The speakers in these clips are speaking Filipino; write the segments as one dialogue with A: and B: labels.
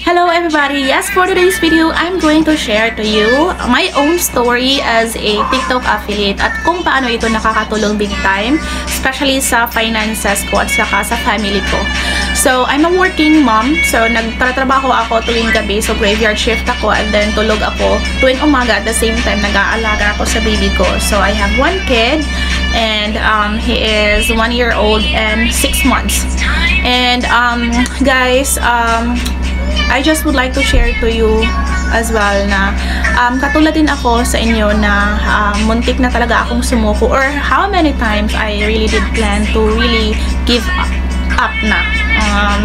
A: Hello everybody! Yes, for today's video, I'm going to share to you my own story as a TikTok affiliate at kung paano ito nakakatulong big time, especially sa finances ko at saka sa family ko. So, I'm a working mom. So, nagtatrabaho ako tuwing gabi. So, graveyard shift ako and then tulog ako tuwing umaga. At the same time, nag-aalaga ako sa baby ko. So, I have one kid and he is 1 year old and 6 months. And guys, I just would like to share to you as well na katulad din ako sa inyo na muntik na talaga akong sumuko, or how many times I really did plan to really give up na.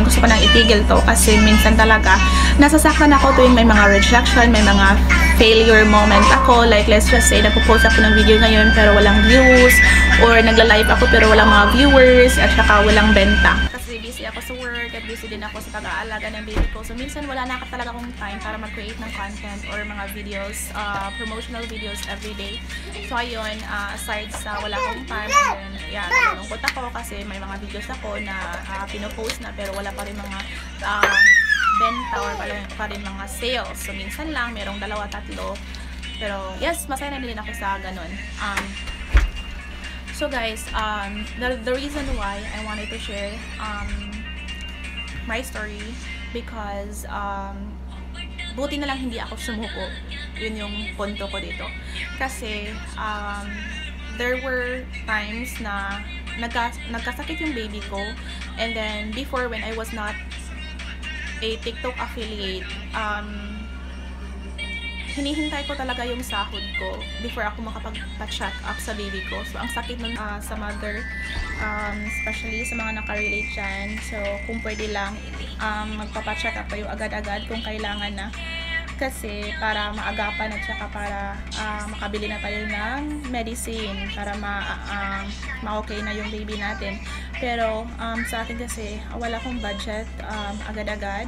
A: Gusto ko nang itigil to kasi minsan talaga nasasaktan ako tuwing may mga rejection, may mga failure moment ako. Like let's just say nagpo-post ako ng video ngayon pero walang views, or nagla-live ako pero walang mga viewers at saka walang benta. Kasi busy ako sa work at busy din ako sa pag-aalaga ng baby ko. So minsan wala na talaga akong time para mag-create ng content or mga videos, promotional videos everyday. So ayun, aside sa wala akong time, and then yeah, nalulungkot ako kasi may mga videos ako na pinopost na pero wala pa rin mga benta or wala pa rin mga sales. So minsan lang, merong 2-3. Pero yes, masaya na din ako sa ganun. So guys, the reason why I wanted to share my story because buti na lang hindi ako sumuko. Yun yung punto ko dito. Kasi there were times na nagkasakit yung baby ko, and then before, when I was not a TikTok affiliate, hinihintay ko talaga yung sahod ko before ako makapag-check up sa baby ko. So, ang sakit nun sa mother, especially sa mga nakarelate dyan. So, kung pwede lang, magpapacheck up kayo agad-agad kung kailangan na. Kasi para maagapan at saka para makabili na tayo ng medicine para ma-okay na yung baby natin. Pero sa akin kasi wala akong budget agad-agad,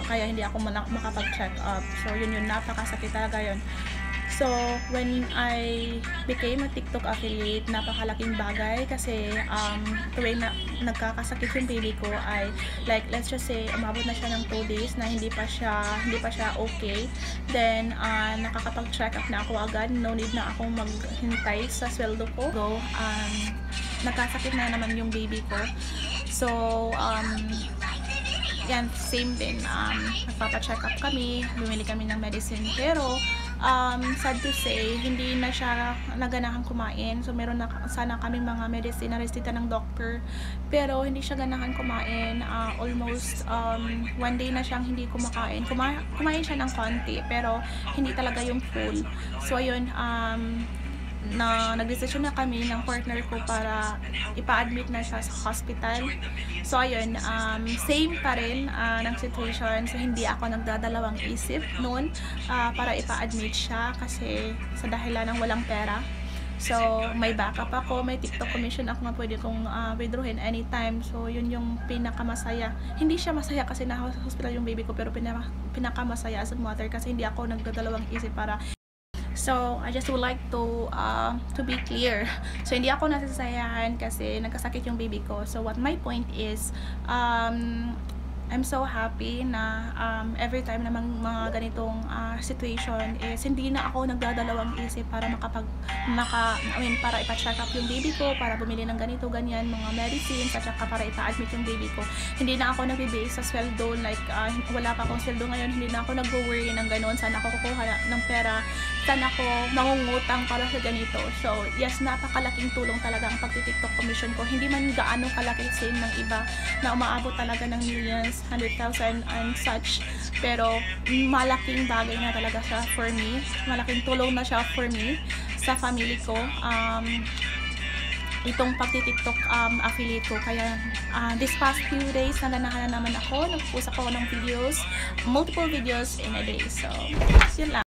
A: kaya hindi ako makapag-check up. So yun, napakasakit talaga yun. So when I became a TikTok affiliate, napakalaking bagay kasi tuwing nagkakasakit yung baby ko ay like let's just say umabot na siya ng 2 days na hindi pa siya okay, then nakakapag-check up na ako agad. No need na akong maghintay sa sweldo ko. Nagkasakit na naman yung baby ko. So yan, same din, nagpapacheck up kami, bumili kami ng medicine, pero sad to say, hindi na siya naganahan kumain. So meron na sana kami mga medicine na resita ng doctor, pero hindi siya ganahan kumain. Almost 1 day na siyang hindi kumakain. Kumain siya ng konti, pero hindi talaga yung full. So ayun, nagdesisyon na kami ng partner ko para ipa-admit na siya sa hospital. So ayun, same pa rin ng situation. So hindi ako nagdadalawang isip noon para ipa-admit siya kasi sa dahilan ng walang pera. So may backup ako, may TikTok commission ako na pwede kong withdrawin anytime. So yun yung pinakamasaya. Hindi siya masaya kasi na hospital yung baby ko, pero pinakamasaya as a mother kasi hindi ako nagdadalawang isip para. So, I just would like to be clear. So, hindi ako nasasayahan kasi nagkasakit yung baby ko. So, what my point is, I'm so happy na every time na mga ganitong situation is hindi na ako nagdadalawang isip para para ipa-check up yung baby ko, para bumili ng ganito, ganyan, mga medicines, at saka para ipa-admit yung baby ko. Hindi na ako nag-base sa sweldo, like wala pa akong sweldo ngayon, hindi na ako nag-worry ng gano'n, saan ako kukuha ng pera, saan ako mangungutang para sa ganito. So, yes, napakalaking tulong talaga ang pagti-TikTok commission ko. Hindi man gaano kalaki same ng iba na umaabot talaga ng millions, 100,000 and such, pero malaking bagay na talaga siya for me. Malaking tulong na siya for me sa family ko, itong pagti-TikTok affiliate ko. Kaya this past few days naganahan na naman ako, nag-post ako ng videos, multiple videos in a day. So yun lang.